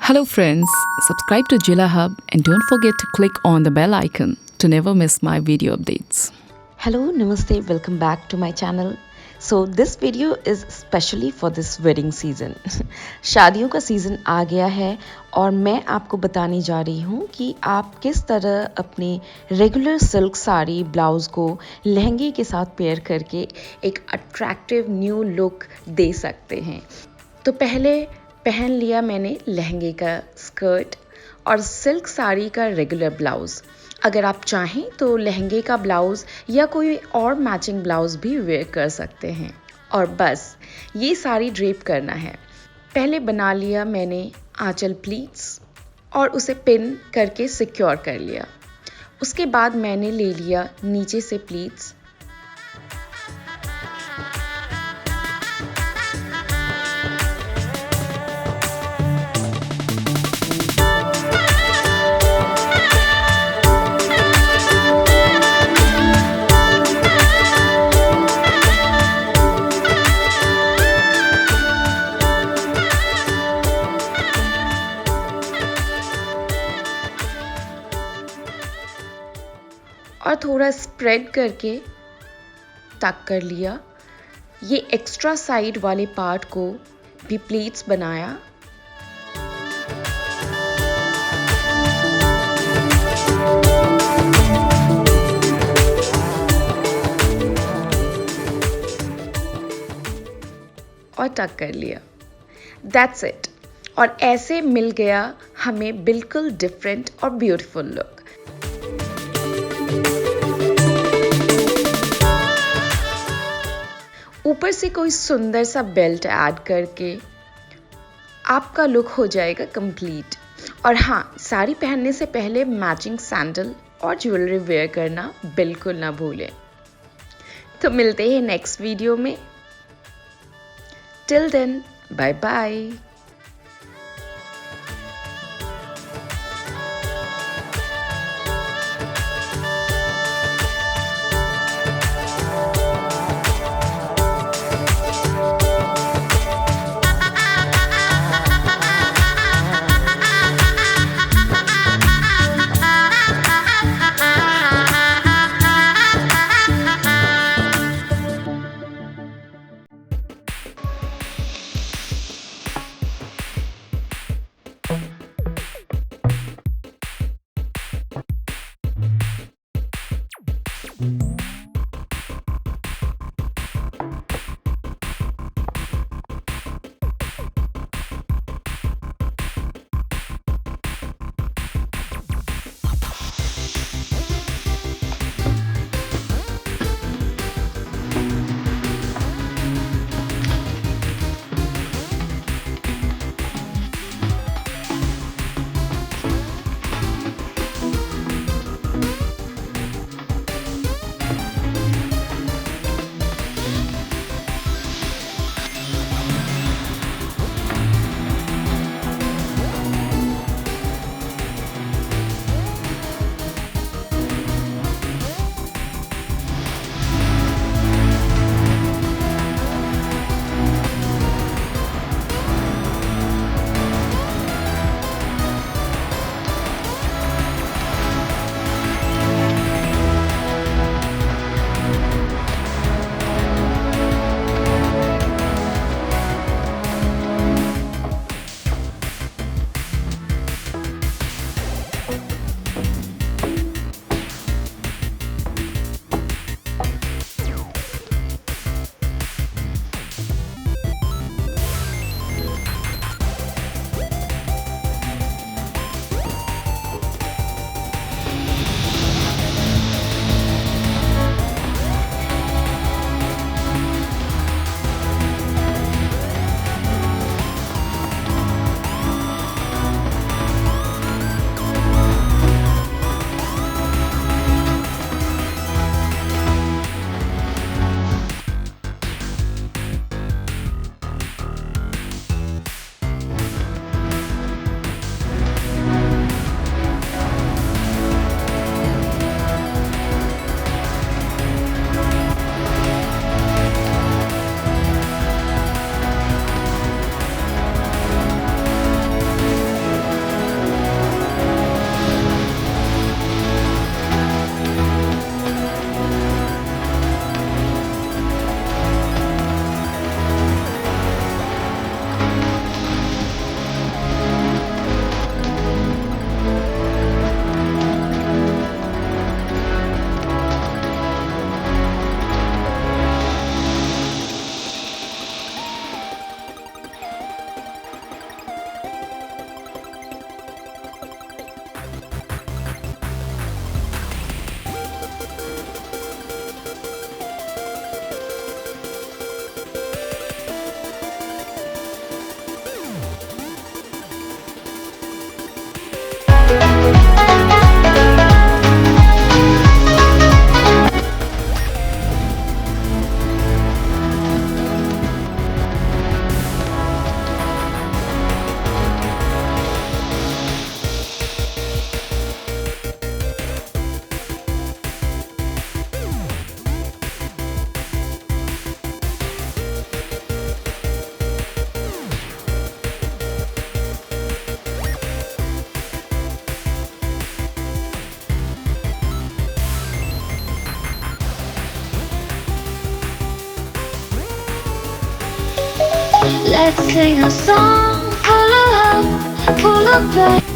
Hello, friends. Subscribe to Jilla Hub and don't forget to click on the bell icon to never miss my video updates. Hello, Namaste, welcome back to my channel. So this video is specially for this wedding season. शादियों का season आ गया है और मैं आपको बताने जा रही हूँ कि आप किस तरह अपने रेगुलर सिल्क साड़ी ब्लाउज़ को लहंगे के साथ पेयर करके एक अट्रैक्टिव न्यू लुक दे सकते हैं। तो पहले पहन लिया मैंने लहंगे का स्कर्ट और सिल्क साड़ी का रेगुलर ब्लाउज़। अगर आप चाहें तो लहंगे का ब्लाउज़ या कोई और मैचिंग ब्लाउज़ भी वेयर कर सकते हैं और बस ये साड़ी ड्रेप करना है। पहले बना लिया मैंने आंचल प्लीट्स और उसे पिन करके सिक्योर कर लिया। उसके बाद मैंने ले लिया नीचे से प्लीट्स और थोड़ा स्प्रेड करके टक कर लिया। ये एक्स्ट्रा साइड वाले पार्ट को भी प्लीट्स बनाया। और टक कर लिया। That's it. और ऐसे मिल गया हमें बिल्कुल डिफरेंट और ब्यूटीफुल लुक। ऊपर से कोई सुंदर सा बेल्ट ऐड करके आपका लुक हो जाएगा कंप्लीट। और हाँ, साड़ी पहनने से पहले मैचिंग सैंडल और ज्वेलरी वेयर करना बिल्कुल ना भूलें। तो मिलते हैं नेक्स्ट वीडियो में। Till then, bye bye. Let's sing a song full of hope, full of pain.